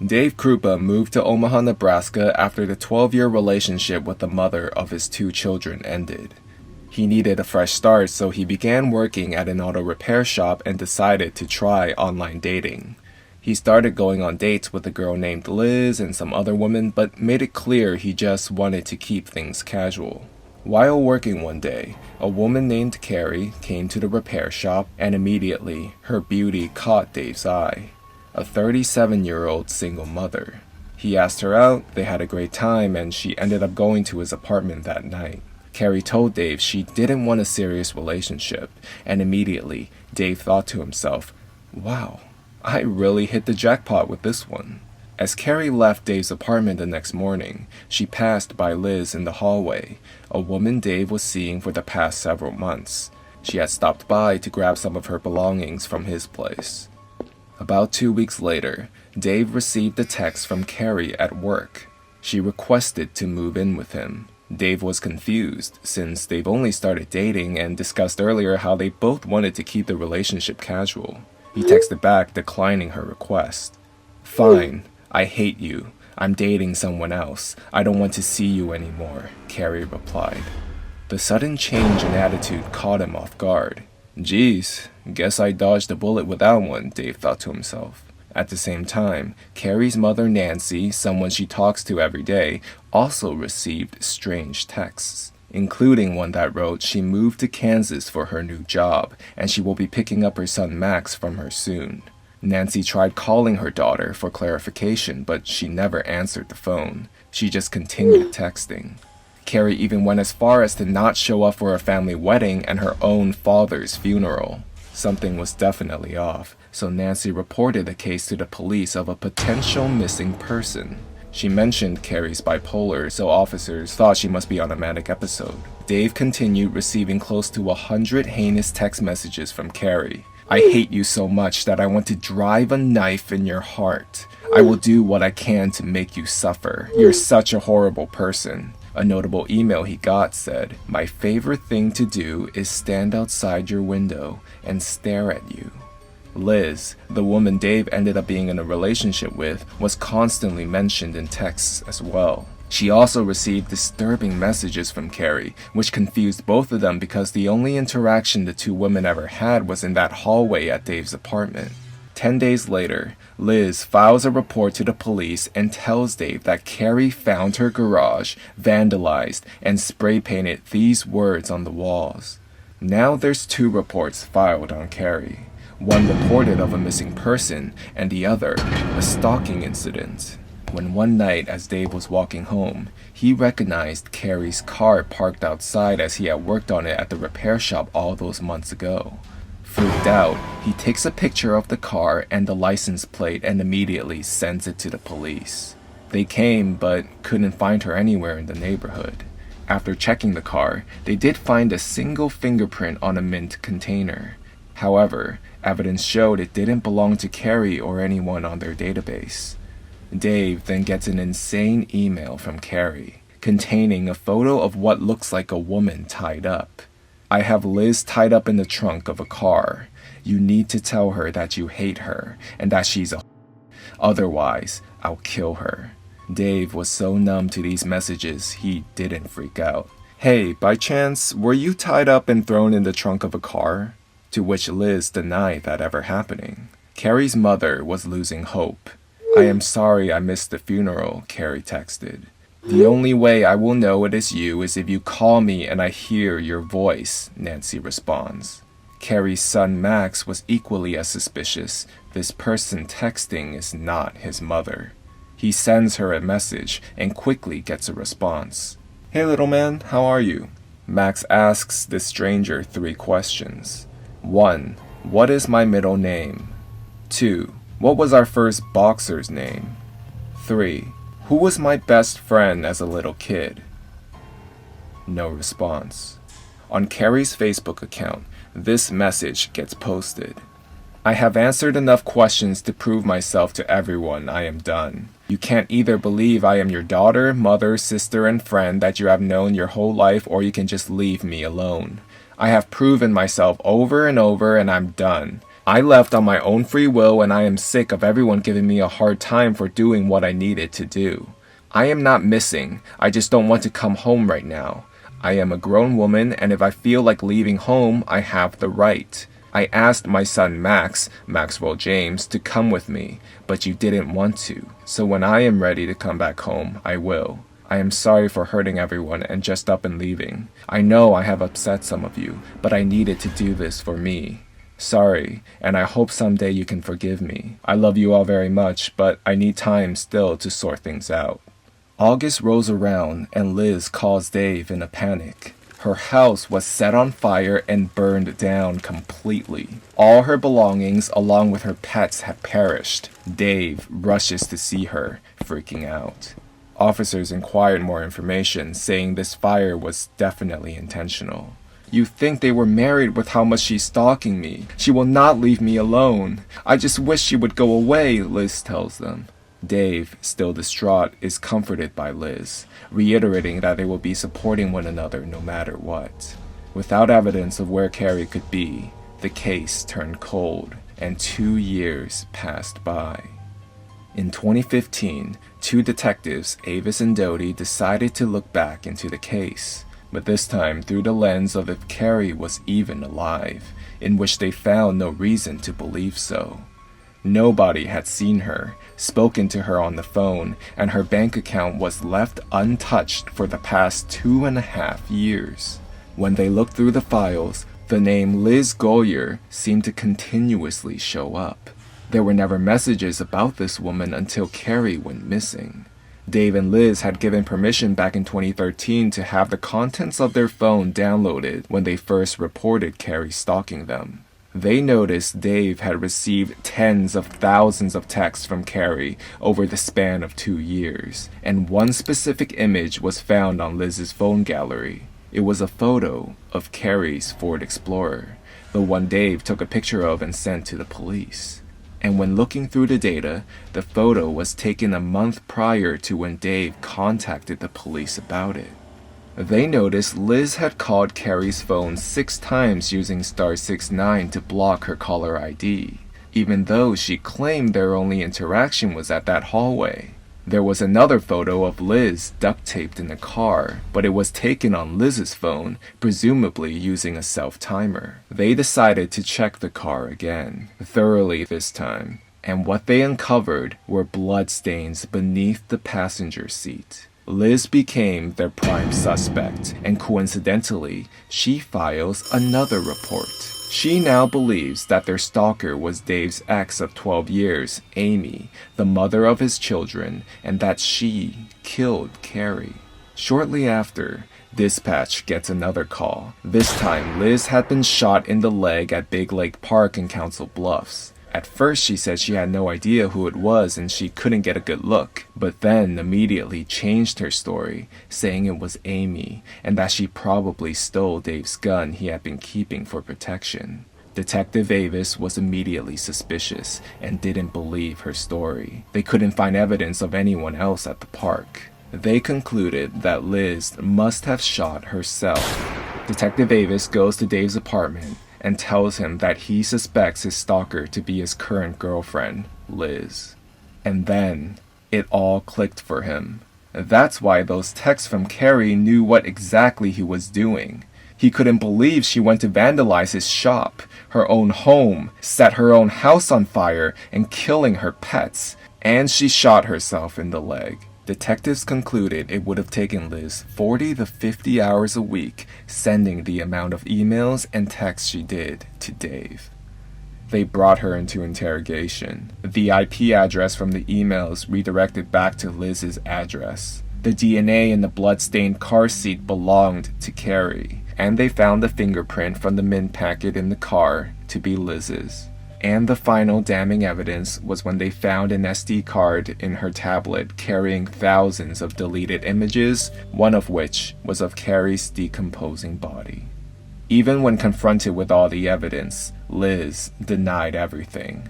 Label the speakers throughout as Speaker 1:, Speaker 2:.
Speaker 1: Dave Krupa moved to Omaha, Nebraska after the 12-year relationship with the mother of his 2 children ended. He needed a fresh start, so he began working at an auto repair shop and decided to try online dating. He started going on dates with a girl named Liz and some other women, but made it clear he just wanted to keep things casual. While working one day, a woman named Carrie came to the repair shop, and immediately her beauty caught Dave's eye. A 37-year-old single mother. He asked her out, they had a great time, and she ended up going to his apartment that night. Carrie told Dave she didn't want a serious relationship, and immediately Dave thought to himself, wow, I really hit the jackpot with this one. As Carrie left Dave's apartment the next morning, she passed by Liz in the hallway, a woman Dave was seeing for the past several months. She had stopped by to grab some of her belongings from his place. About 2 weeks later, Dave received a text from Carrie at work. She requested to move in with him. Dave was confused, since they've only started dating and discussed earlier how they both wanted to keep the relationship casual. He texted back declining her request. Fine, I hate you. I'm dating someone else. I don't want to see you anymore, Carrie replied. The sudden change in attitude caught him off guard. Geez, guess I dodged a bullet with that one, Dave thought to himself. At the same time, Carrie's mother Nancy, someone she talks to every day, also received strange texts, including one that wrote she moved to Kansas for her new job, and she will be picking up her son Max from her soon. Nancy tried calling her daughter for clarification, but she never answered the phone. She just continued texting. Carrie even went as far as to not show up for a family wedding and her own father's funeral. Something was definitely off, so Nancy reported the case to the police of a potential missing person. She mentioned Carrie's bipolar, so officers thought she must be on a manic episode. Dave continued receiving close to 100 heinous text messages from Carrie. I hate you so much that I want to drive a knife in your heart. I will do what I can to make you suffer. You're such a horrible person. A notable email he got said, my favorite thing to do is stand outside your window and stare at you. Liz, the woman Dave ended up being in a relationship with, was constantly mentioned in texts as well. She also received disturbing messages from Carrie, which confused both of them because the only interaction the 2 women ever had was in that hallway at Dave's apartment. 10 days later, Liz files a report to the police and tells Dave that Carrie found her garage, vandalized, and spray painted these words on the walls. Now there's 2 reports filed on Carrie. One reported of a missing person, and the other, a stalking incident. When one night as Dave was walking home, he recognized Carrie's car parked outside as he had worked on it at the repair shop all those months ago. Freaked out, he takes a picture of the car and the license plate and immediately sends it to the police. They came, but couldn't find her anywhere in the neighborhood. After checking the car, they did find a single fingerprint on a mint container. However, evidence showed it didn't belong to Carrie or anyone on their database. Dave then gets an insane email from Carrie, containing a photo of what looks like a woman tied up. I have Liz tied up in the trunk of a car. You need to tell her that you hate her and that she's a otherwise, I'll kill her. Dave was so numb to these messages, he didn't freak out. Hey, by chance, were you tied up and thrown in the trunk of a car? To which Liz denied that ever happening. Carrie's mother was losing hope. I am sorry I missed the funeral, Carrie texted. The only way I will know it is you is if you call me and I hear your voice, Nancy responds. Carrie's son Max was equally as suspicious. This person texting is not his mother. He sends her a message and quickly gets a response. Hey little man, how are you? Max asks the stranger 3 questions. 1. What is my middle name? 2. What was our first boxer's name? 3. Who was my best friend as a little kid? No response. On Carrie's Facebook account, this message gets posted. I have answered enough questions to prove myself to everyone. I am done. You can't either believe I am your daughter, mother, sister, and friend that you have known your whole life, or you can just leave me alone. I have proven myself over and over, and I'm done. I left on my own free will and I am sick of everyone giving me a hard time for doing what I needed to do. I am not missing, I just don't want to come home right now. I am a grown woman and if I feel like leaving home, I have the right. I asked my son Max, Maxwell James, to come with me, but you didn't want to. So when I am ready to come back home, I will. I am sorry for hurting everyone and just up and leaving. I know I have upset some of you, but I needed to do this for me. Sorry, and I hope someday you can forgive me. I love you all very much, but I need time still to sort things out. August rolls around and Liz calls Dave in a panic. Her house was set on fire and burned down completely. All her belongings along with her pets had perished. Dave rushes to see her, freaking out. Officers inquired more information, saying this fire was definitely intentional. You think they were married with how much she's stalking me. She will not leave me alone. I just wish she would go away, Liz tells them. Dave, still distraught, is comforted by Liz, reiterating that they will be supporting one another no matter what. Without evidence of where Carrie could be, the case turned cold, and 2 years passed by. In 2015, two detectives, Avis and Doty, decided to look back into the case, but this time through the lens of if Carrie was even alive, in which they found no reason to believe so. Nobody had seen her, spoken to her on the phone, and her bank account was left untouched for the past 2.5 years. When they looked through the files, the name Liz Goyer seemed to continuously show up. There were never messages about this woman until Carrie went missing. Dave and Liz had given permission back in 2013 to have the contents of their phone downloaded when they first reported Carrie stalking them. They noticed Dave had received tens of thousands of texts from Carrie over the span of 2 years, and one specific image was found on Liz's phone gallery. It was a photo of Carrie's Ford Explorer, the one Dave took a picture of and sent to the police. And when looking through the data, the photo was taken a month prior to when Dave contacted the police about it. They noticed Liz had called Carrie's phone 6 times using *69 to block her caller ID, even though she claimed their only interaction was at that hallway. There was another photo of Liz duct taped in a car, but it was taken on Liz's phone, presumably using a self-timer. They decided to check the car again, thoroughly this time, and what they uncovered were bloodstains beneath the passenger seat. Liz became their prime suspect, and coincidentally, she files another report. She now believes that their stalker was Dave's ex of 12 years, Amy, the mother of his children, and that she killed Carrie. Shortly after, dispatch gets another call. This time, Liz had been shot in the leg at Big Lake Park in Council Bluffs. At first, she said she had no idea who it was and she couldn't get a good look, but then immediately changed her story, saying it was Amy and that she probably stole Dave's gun he had been keeping for protection. Detective Avis was immediately suspicious and didn't believe her story. They couldn't find evidence of anyone else at the park. They concluded that Liz must have shot herself. Detective Avis goes to Dave's apartment and tells him that he suspects his stalker to be his current girlfriend, Liz. And then, it all clicked for him. That's why those texts from Carrie knew what exactly he was doing. He couldn't believe she went to vandalize his shop, her own home, set her own house on fire, and killing her pets. And she shot herself in the leg. Detectives concluded it would have taken Liz 40 to 50 hours a week sending the amount of emails and texts she did to Dave. They brought her into interrogation. The IP address from the emails redirected back to Liz's address. The DNA in the blood-stained car seat belonged to Carrie, and they found the fingerprint from the mint packet in the car to be Liz's. And the final damning evidence was when they found an SD card in her tablet carrying thousands of deleted images, one of which was of Carrie's decomposing body. Even when confronted with all the evidence, Liz denied everything.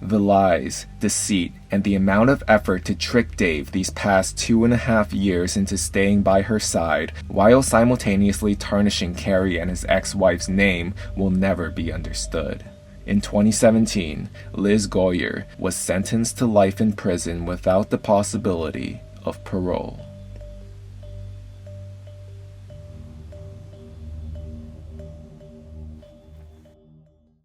Speaker 1: The lies, deceit, and the amount of effort to trick Dave these past 2.5 years into staying by her side, while simultaneously tarnishing Carrie and his ex-wife's name, will never be understood. In 2017, Liz Goyer was sentenced to life in prison without the possibility of parole.